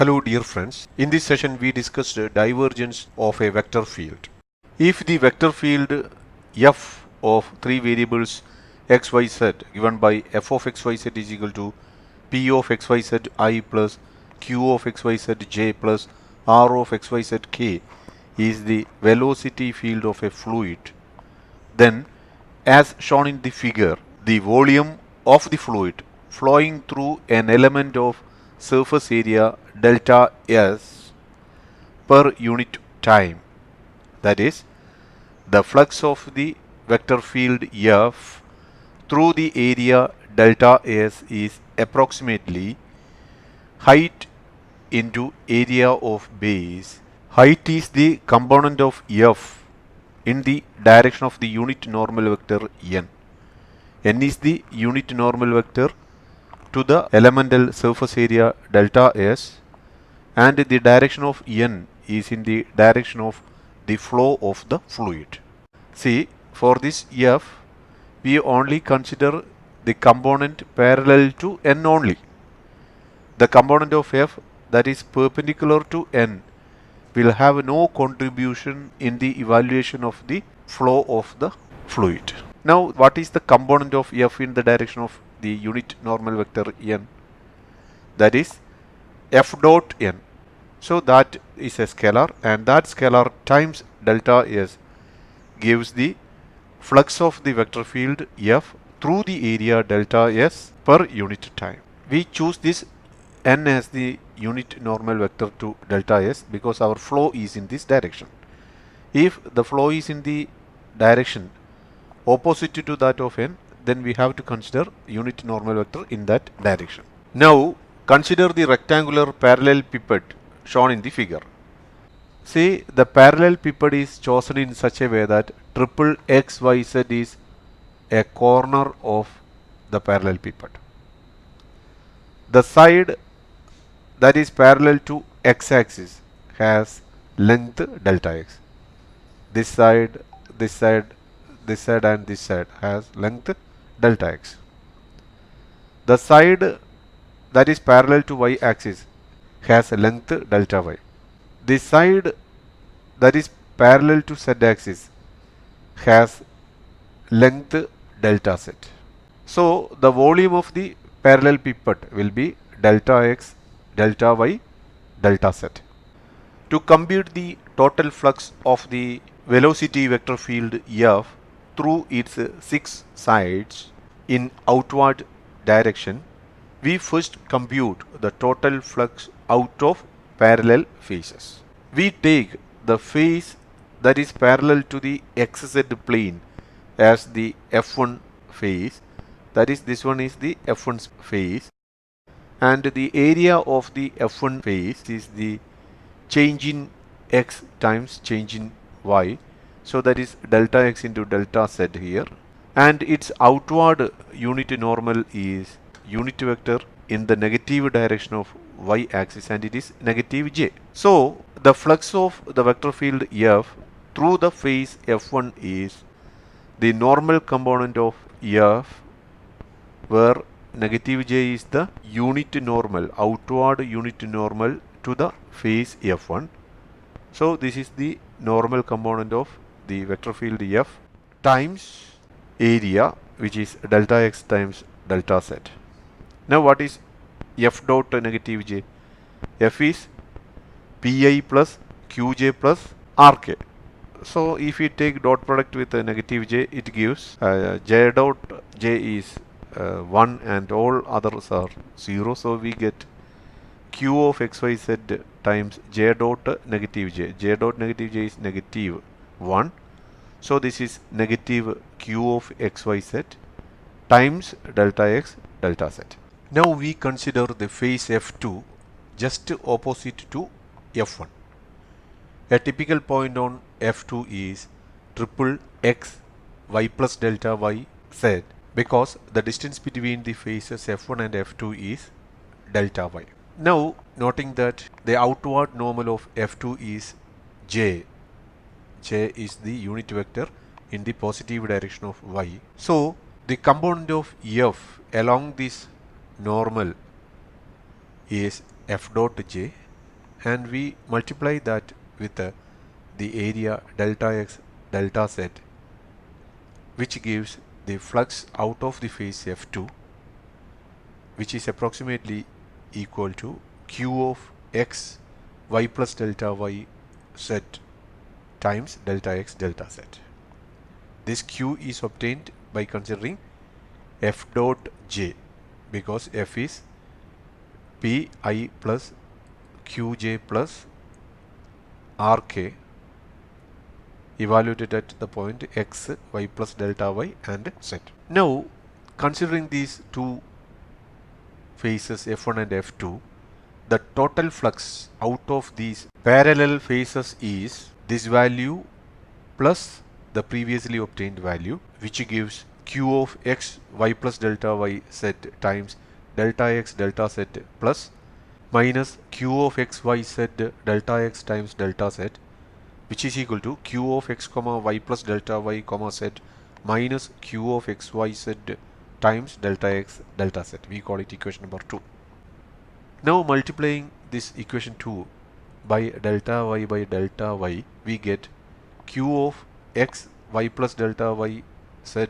Hello dear friends, in this session we discussed divergence of a vector field. If the vector field f of three variables x, y, z given by f of x, y, z is equal to p of x, y, z I plus q of x, y, z j plus r of x, y, z k is the velocity field of a fluid, then as shown in the figure, the volume of the fluid flowing through an element of surface area delta S per unit time, that is, the flux of the vector field F through the area delta S is approximately height into area of base. Height is the component of F in the direction of the unit normal vector n. N is the unit normal vector to the elemental surface area delta S, and the direction of n is in the direction of the flow of the fluid. See, for this F, we only consider the component parallel to n only. The component of F that is perpendicular to n will have no contribution in the evaluation of the flow of the fluid. Now, what is the component of F in the direction of the unit normal vector n? That is F dot n. So that is a scalar, and that scalar times delta S gives the flux of the vector field F through the area delta S per unit time. We choose this n as the unit normal vector to delta S because our flow is in this direction. If the flow is in the direction opposite to that of n, then we have to consider unit normal vector in that direction. Now consider the rectangular parallel pipette shown in the figure. See, the parallel pipette is chosen in such a way that triple XYZ is a corner of the parallel pipette. The side that is parallel to x-axis has length delta x. This side, this side, this side and this side has length delta x. The side that is parallel to y-axis has length delta y. The side that is parallel to z-axis has length delta z. So the volume of the parallel pipette will be delta x, delta y, delta z. To compute the total flux of the velocity vector field F through its 6 sides in outward direction, we first compute the total flux out of parallel faces. We take the face that is parallel to the xz plane as the F1 face, that is, this one is the F1 face, and the area of the F1 face is the change in x times change in y, so that is delta x into delta z here, and its outward unit normal is unit vector in the negative direction of y axis, and it is negative j. So the flux of the vector field F through the face F1 is the normal component of F, where negative j is the unit normal, outward unit normal to the face F1. So this is the normal component of the vector field F times area, which is delta x times delta z. Now what is F dot negative j? F is Pi plus Qj plus Rk. So if we take dot product with a negative j, it gives j dot j is 1 and all others are 0. So we get q of xyz times j dot negative j. J dot negative j is negative 1. So this is negative q of xyz times delta x delta z. Now we consider the face F2 just opposite to F1. A typical point on F2 is triple x y plus delta y z, because the distance between the faces F1 and F2 is delta y. Now noting that the outward normal of F2 is j. J is the unit vector in the positive direction of y. So the component of F along this normal is F dot j, and we multiply that with the area delta x delta z, which gives the flux out of the phase F2, which is approximately equal to q of x y plus delta y z times delta x delta z. This q is obtained by considering f dot j, because f is pi plus qj plus rk evaluated at the point x, y plus delta y and z. Now, considering these two phases F1 and F2, the total flux out of these parallel phases is this value plus the previously obtained value, which gives q of x y plus delta y z times delta x delta z plus minus q of x y z delta x times delta z, which is equal to q of x comma y plus delta y comma z minus q of x y z times delta x delta z. We call it equation number 2. Now multiplying this equation 2 by delta y, we get q of x y plus delta y z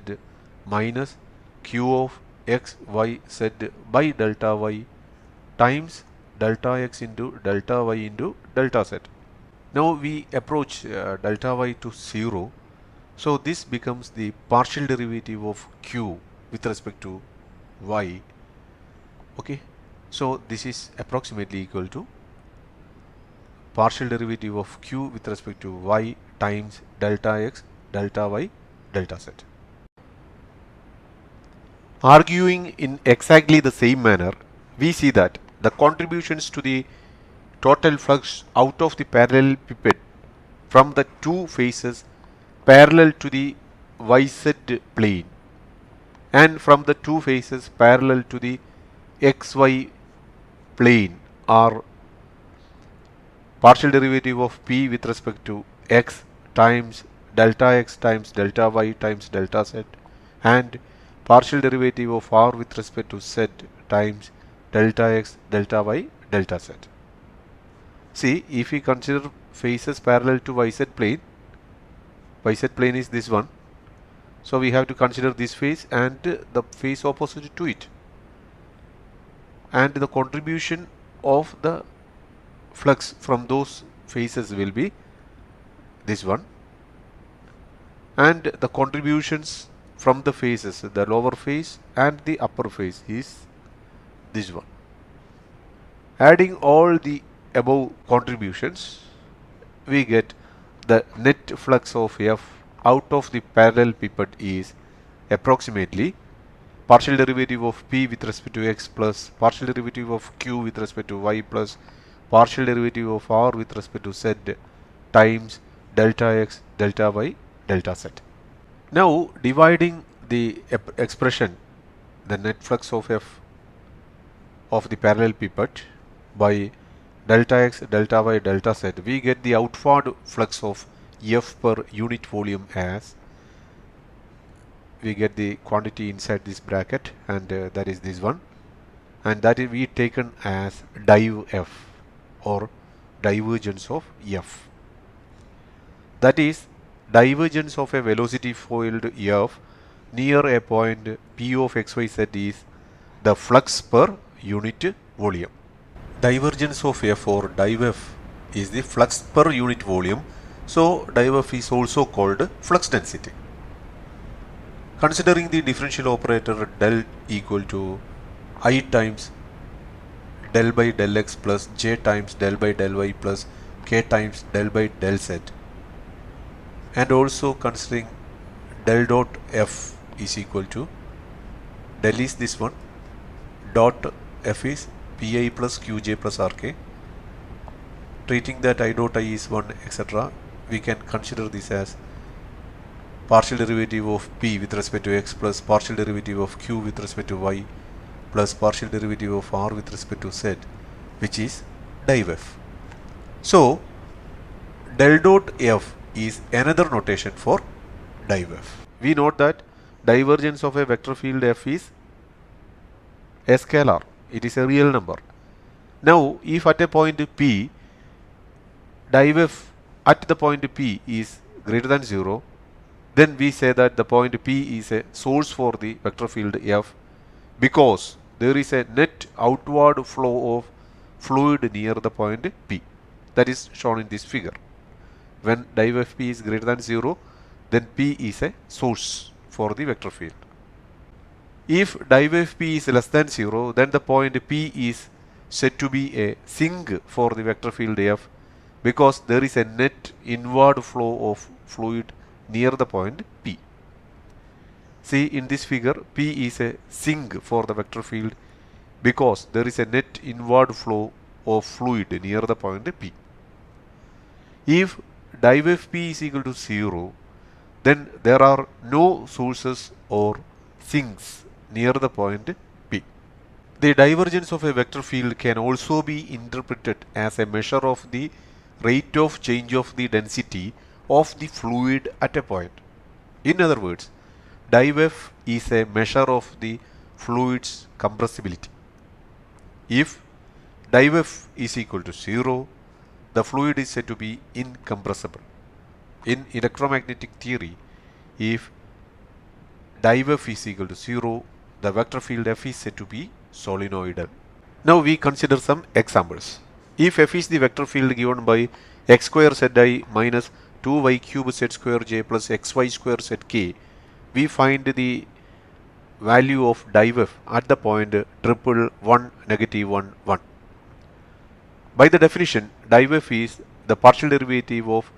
minus q of x y z by delta y times delta x into delta y into delta z. Now we approach delta y to 0, so this becomes the partial derivative of q with respect to y. Okay, so this is approximately equal to partial derivative of q with respect to y times delta x delta y delta z. Arguing in exactly the same manner, we see that the contributions to the total flux out of the parallel pipette from the two phases parallel to the yz plane and from the two phases parallel to the xy plane are partial derivative of p with respect to x times delta y times delta z and partial derivative of r with respect to z times delta x delta y delta z. See, if we consider phases parallel to yz plane is this one, so we have to consider this phase and the phase opposite to it, and the contribution of the flux from those phases will be this one, and the contributions from the phases, the lower phase and the upper phase, is this one. Adding all the above contributions, we get the net flux of F out of the parallel pipette is approximately partial derivative of p with respect to x plus partial derivative of q with respect to y plus partial derivative of r with respect to z times delta x delta y delta z. Now dividing the expression, the net flux of F of the parallel pipette by delta x delta y delta z, we get the outward flux of F per unit volume as, we get the quantity inside this bracket, and that is this one, and that is we taken as div F or divergence of F. That is divergence of a velocity field F near a point P of xyz is the flux per unit volume. Divergence of F or div F is the flux per unit volume, so div F is also called flux density. Considering the differential operator del equal to I times del by del x plus j times del by del y plus k times del by del z, and also considering del dot F is equal to, del is this one, dot F is pi plus qj plus rk, treating that I dot I is 1 etc., we can consider this as partial derivative of p with respect to x plus partial derivative of q with respect to y plus partial derivative of r with respect to z, which is div F. So del dot F is another notation for div F. We note that divergence of a vector field F is a scalar, it is a real number. Now if at a point P div f at the point P is greater than 0, then we say that the point P is a source for the vector field F because there is a net outward flow of fluid near the point P. That is shown in this figure. When div f P is greater than 0, then P is a source for the vector field. If div f P is less than 0, then the point P is said to be a sink for the vector field F because there is a net inward flow of fluid near the point P. See, in this figure, P is a sink for the vector field because there is a net inward flow of fluid near the point P. If div f P is equal to 0, then there are no sources or sinks near the point P. The divergence of a vector field can also be interpreted as a measure of the rate of change of the density of the fluid at a point. In other words, div f is a measure of the fluid's compressibility. If div f is equal to 0, the fluid is said to be incompressible. In electromagnetic theory, if div f is equal to 0, the vector field F is said to be solenoidal. Now we consider some examples. If F is the vector field given by x square zi minus 2y cube z square j plus xy square zk, we find the value of div f at the point 1, negative 1, 1. By the definition, div f is the partial derivative of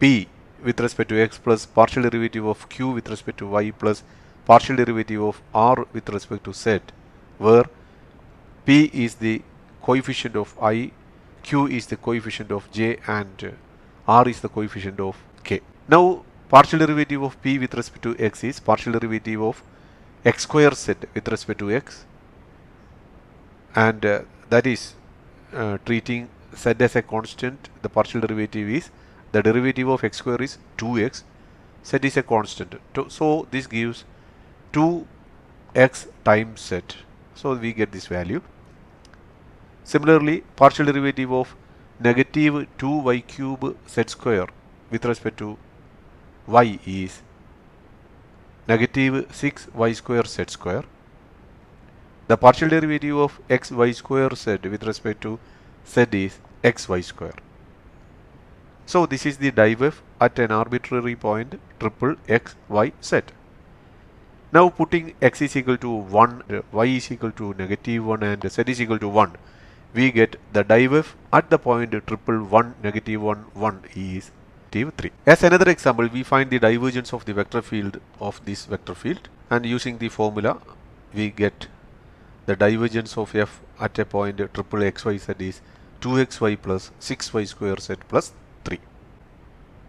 p with respect to x plus partial derivative of q with respect to y plus partial derivative of r with respect to z, where p is the coefficient of I, q is the coefficient of j, and r is the coefficient of k. Now, partial derivative of p with respect to x is partial derivative of x square z with respect to x, and that is treating z as a constant. The partial derivative is the derivative of x square is 2x, z is a constant. So this gives 2x times z. So we get this value. Similarly, partial derivative of negative 2y cube z square with respect to y is negative 6y square z square. The partial derivative of xy square z with respect to z is xy square. So this is the div f at an arbitrary point x, y, z. Now putting x is equal to 1, y is equal to negative 1 and z is equal to 1, we get the div f at the point 1, negative 1, 1 is negative 3. As another example, we find the divergence of the vector field of this vector field, and using the formula we get the divergence of f at a point xyz is 2xy plus 6y square z plus 3.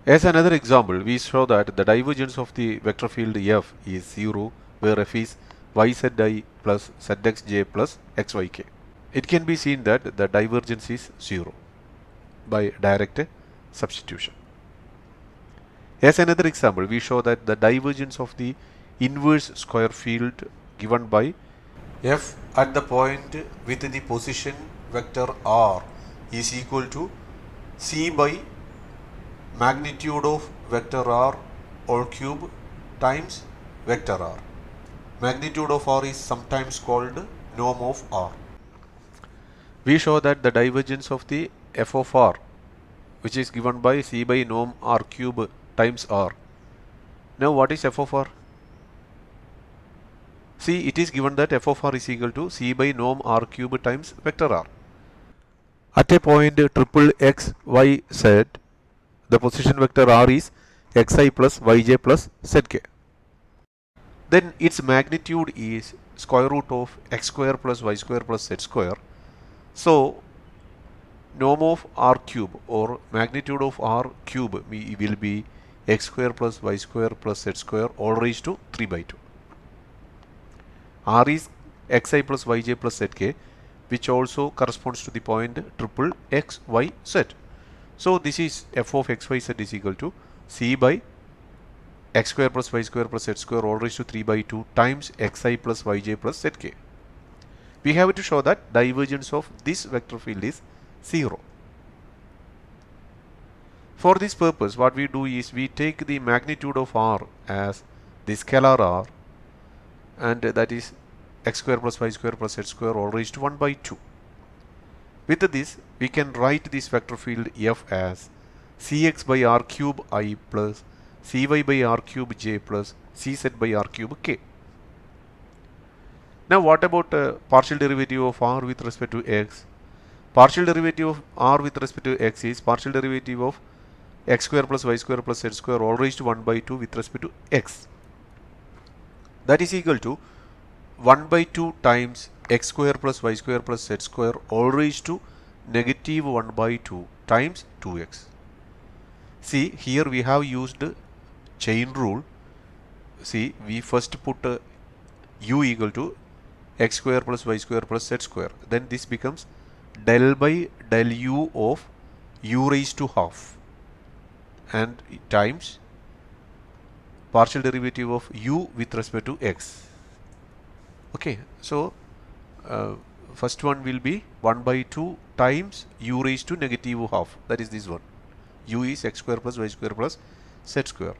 As another example, we show that the divergence of the vector field f is 0, where f is yzi plus zxj plus xyk. It can be seen that the divergence is 0 by direct substitution. As another example, we show that the divergence of the inverse square field given by f at the point with the position vector r is equal to c by magnitude of vector r all cube times vector r. Magnitude of r is sometimes called norm of r. We show that the divergence of the f of r, which is given by c by norm r cube times r. Now what is f of r? See, it is given that f of r is equal to c by norm r cube times vector r. At a point x, y, z, the position vector r is xi plus yj plus zk. Then its magnitude is square root of x square plus y square plus z square. So norm of r cube or magnitude of r cube will be x square plus y square plus z square all raised to 3 by 2. R is xi plus yj plus zk, which also corresponds to the point x, y, z. So this is f of x, y, z is equal to c by x square plus y square plus z square all raised to 3 by 2 times xi plus yj plus zk. We have to show that divergence of this vector field is 0. For this purpose, what we do is we take the magnitude of r as the scalar r, and that is x square plus y square plus z square all raised to 1 by 2. With this, we can write this vector field f as cx by r cube I plus cy by r cube j plus cz by r cube k. Now what about partial derivative of r with respect to x? Partial derivative of r with respect to x is partial derivative of x square plus y square plus z square all raised to 1 by 2 with respect to x. That is equal to 1 by 2 times x square plus y square plus z square all raised to negative 1 by 2 times 2x. See, here we have used chain rule. See, we first put u equal to x square plus y square plus z square. Then this becomes del by del u of u raised to half and times partial derivative of u with respect to x. Okay, so first one will be 1 by 2 times u raised to negative half, that is this one. U is x square plus y square plus z square.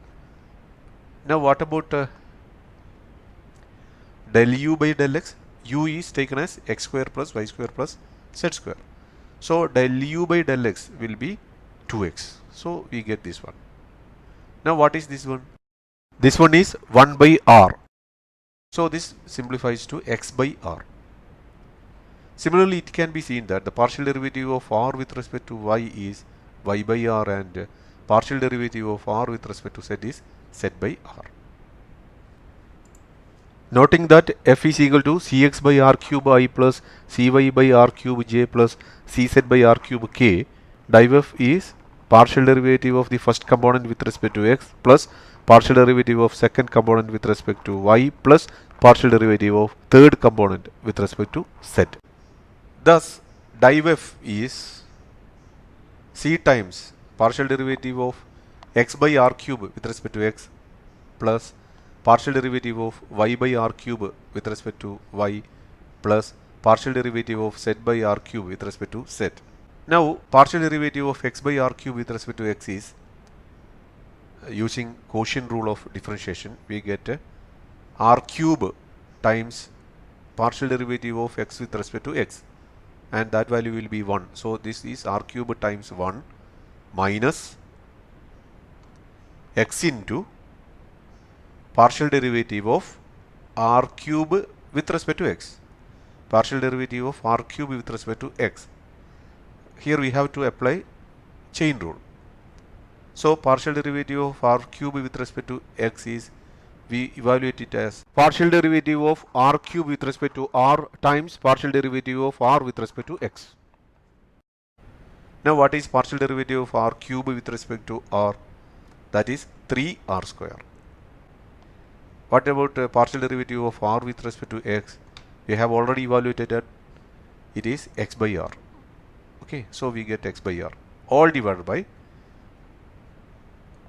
Now what about del u by del x? U is taken as x square plus y square plus z square. So del u by del x will be 2x. So we get this one. Now what is this one? This one is 1 by r. So this simplifies to x by r. Similarly, it can be seen that the partial derivative of r with respect to y is y by r, and partial derivative of r with respect to z is z by r. Noting that f is equal to cx by r cube I plus cy by r cube j plus cz by r cube k, div f is partial derivative of the first component with respect to x plus partial derivative of second component with respect to y plus partial derivative of third component with respect to z. Thus, div f is c times partial derivative of x by r cube with respect to x plus partial derivative of y by r cube with respect to y plus partial derivative of z by r cube with respect to z. Now, partial derivative of x by r cube with respect to x is using quotient rule of differentiation. We get r cube times partial derivative of x with respect to x, and that value will be 1. So this is r cube times 1 minus x into partial derivative of r cube with respect to x. Partial derivative of r cube with respect to x. Here we have to apply chain rule. So partial derivative of r cube with respect to x is, we evaluate it as partial derivative of r cube with respect to r times partial derivative of r with respect to x. Now what is partial derivative of r cube with respect to r? That is 3r square. What about partial derivative of r with respect to x? We have already evaluated that it is x by r. Okay, so we get x by r all divided by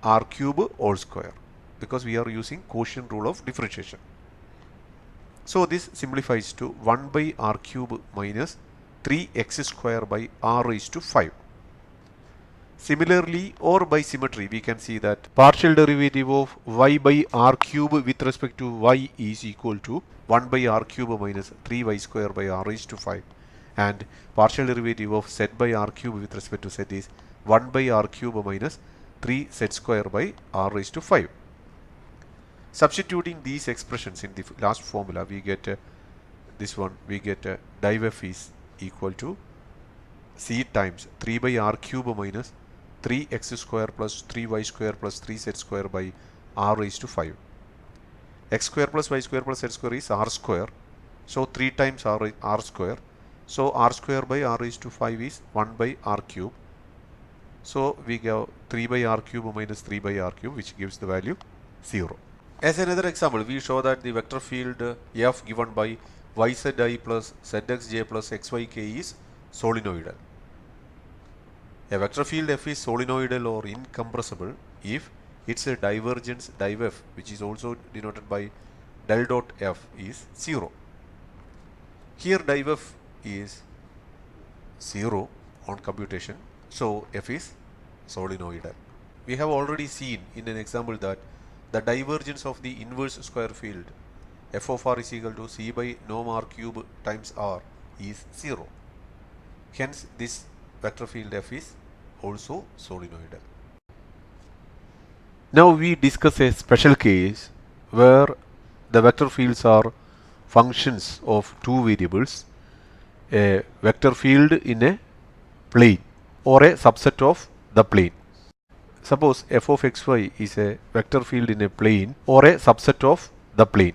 r cube all square, because we are using quotient rule of differentiation. So this simplifies to 1 by r cube minus 3x square by r raised to 5. Similarly, or by symmetry, we can see that partial derivative of y by r cube with respect to y is equal to 1 by r cube minus 3y square by r raised to 5, and partial derivative of z by r cube with respect to z is 1 by r cube minus 3z square by r raised to 5. Substituting these expressions in the last formula, we get this one. We get div f is equal to c times 3 by r cube minus 3x square plus 3y square plus 3z square by r raised to 5. X square plus y square plus z square is r square. So 3 times r square. So r square by r raised to 5 is 1 by r cube. So we get 3 by r cube minus 3 by r cube, which gives the value 0. As another example, we show that the vector field f given by yzi plus zxj plus xyk is solenoidal. A vector field f is solenoidal or incompressible if its divergence div f, which is also denoted by del dot f, is 0. Here div f is 0 on computation, so f is solenoidal. We have already seen in an example that the divergence of the inverse square field f of r is equal to c by norm r cube times r is 0. Hence this vector field f is also solenoidal. Now we discuss a special case where the vector fields are functions of two variables, a vector field in a plane or a subset of the plane. Suppose f of xy is a vector field in a plane or a subset of the plane,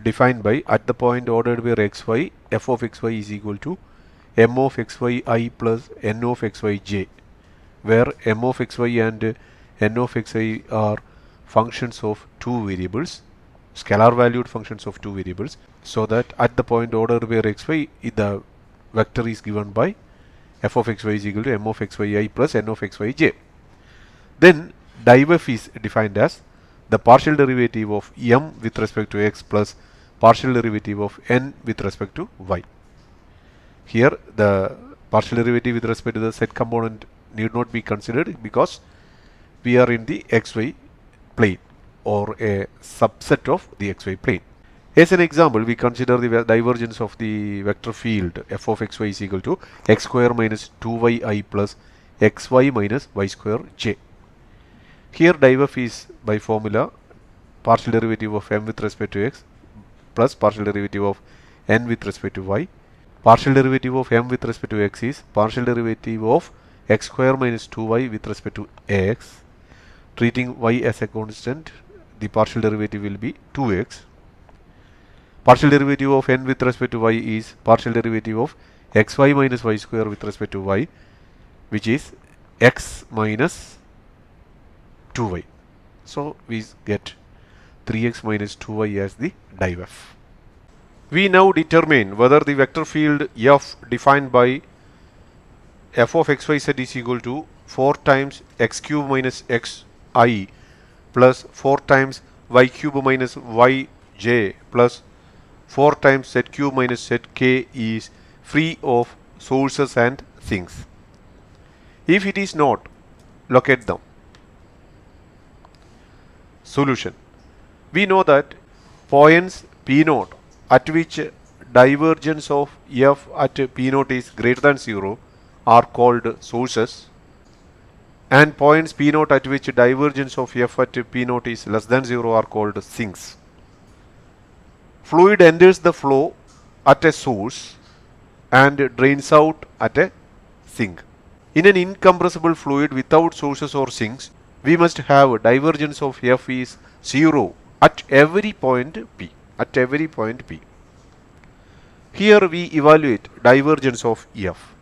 defined by at the point ordered where xy f of xy is equal to m of xyi plus n of xyj, where m of xy and n of xi are functions of two variables, scalar valued functions of two variables, so that at the point ordered where xy the vector is given by f of xy is equal to m of xyi plus n of xyj. Then div f is defined as the partial derivative of m with respect to x plus partial derivative of n with respect to y. Here the partial derivative with respect to the z component need not be considered because we are in the xy plane or a subset of the xy plane. As an example, we consider the divergence of the vector field f of xy is equal to x square minus 2yi plus xy minus y square j. Here div f is by formula partial derivative of m with respect to x plus partial derivative of n with respect to y. Partial derivative of m with respect to x is partial derivative of x square minus 2y with respect to x. Treating y as a constant, the partial derivative will be 2x. Partial derivative of n with respect to y is partial derivative of xy minus y square with respect to y, which is x minus 2y. So we get 3x minus 2y as the div f. We now determine whether the vector field f defined by f of xyz is equal to 4 times x cube minus xi plus 4 times y cube minus yj plus 4 times z cube minus zk is free of sources and things. If it is not, locate them. Solution. We know that points p0 at which divergence of f at p0 is greater than 0 are called sources, and points p0 at which divergence of f at p0 is less than 0 are called sinks. Fluid enters the flow at a source and drains out at a sink. In an incompressible fluid without sources or sinks, we must have divergence of f is 0 at every point p. At every point p. Here we evaluate divergence of f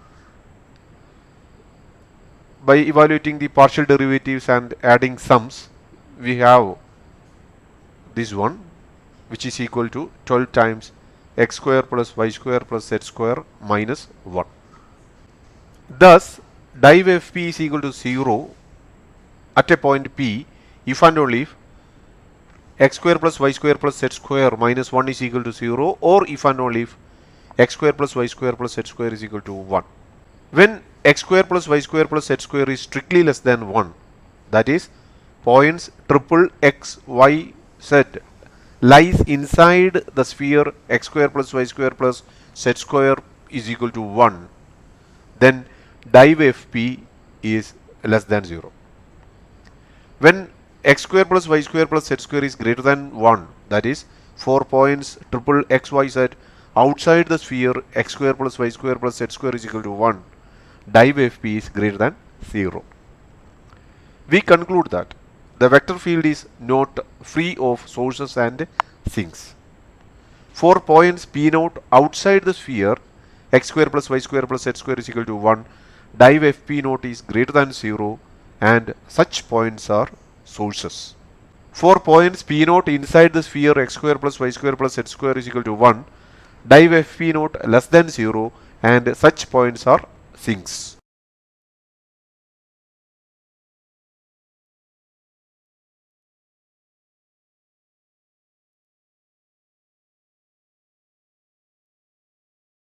by evaluating the partial derivatives and adding sums. We have this one, which is equal to 12 times x square plus y square plus z square minus 1. Thus div fp is equal to 0 at a point p if and only if x square plus y square plus z square minus 1 is equal to 0, or if and only if x square plus y square plus z square is equal to 1. When x square plus y square plus z square is strictly less than 1, that is points triple x, y, z lies inside the sphere x square plus y square plus z square is equal to 1, then div fp is less than 0. When x square plus y square plus z square is greater than 1, that is 4 points triple x, y, z outside the sphere x square plus y square plus z square is equal to 1, div fp is greater than 0. We conclude that the vector field is not free of sources and sinks. For points p0 outside the sphere x square plus y square plus z square is equal to 1, div fp0 is greater than 0, and such points are sources. For points p0 inside the sphere x square plus y square plus z square is equal to 1, div fp0 less than 0, and such points are sinks.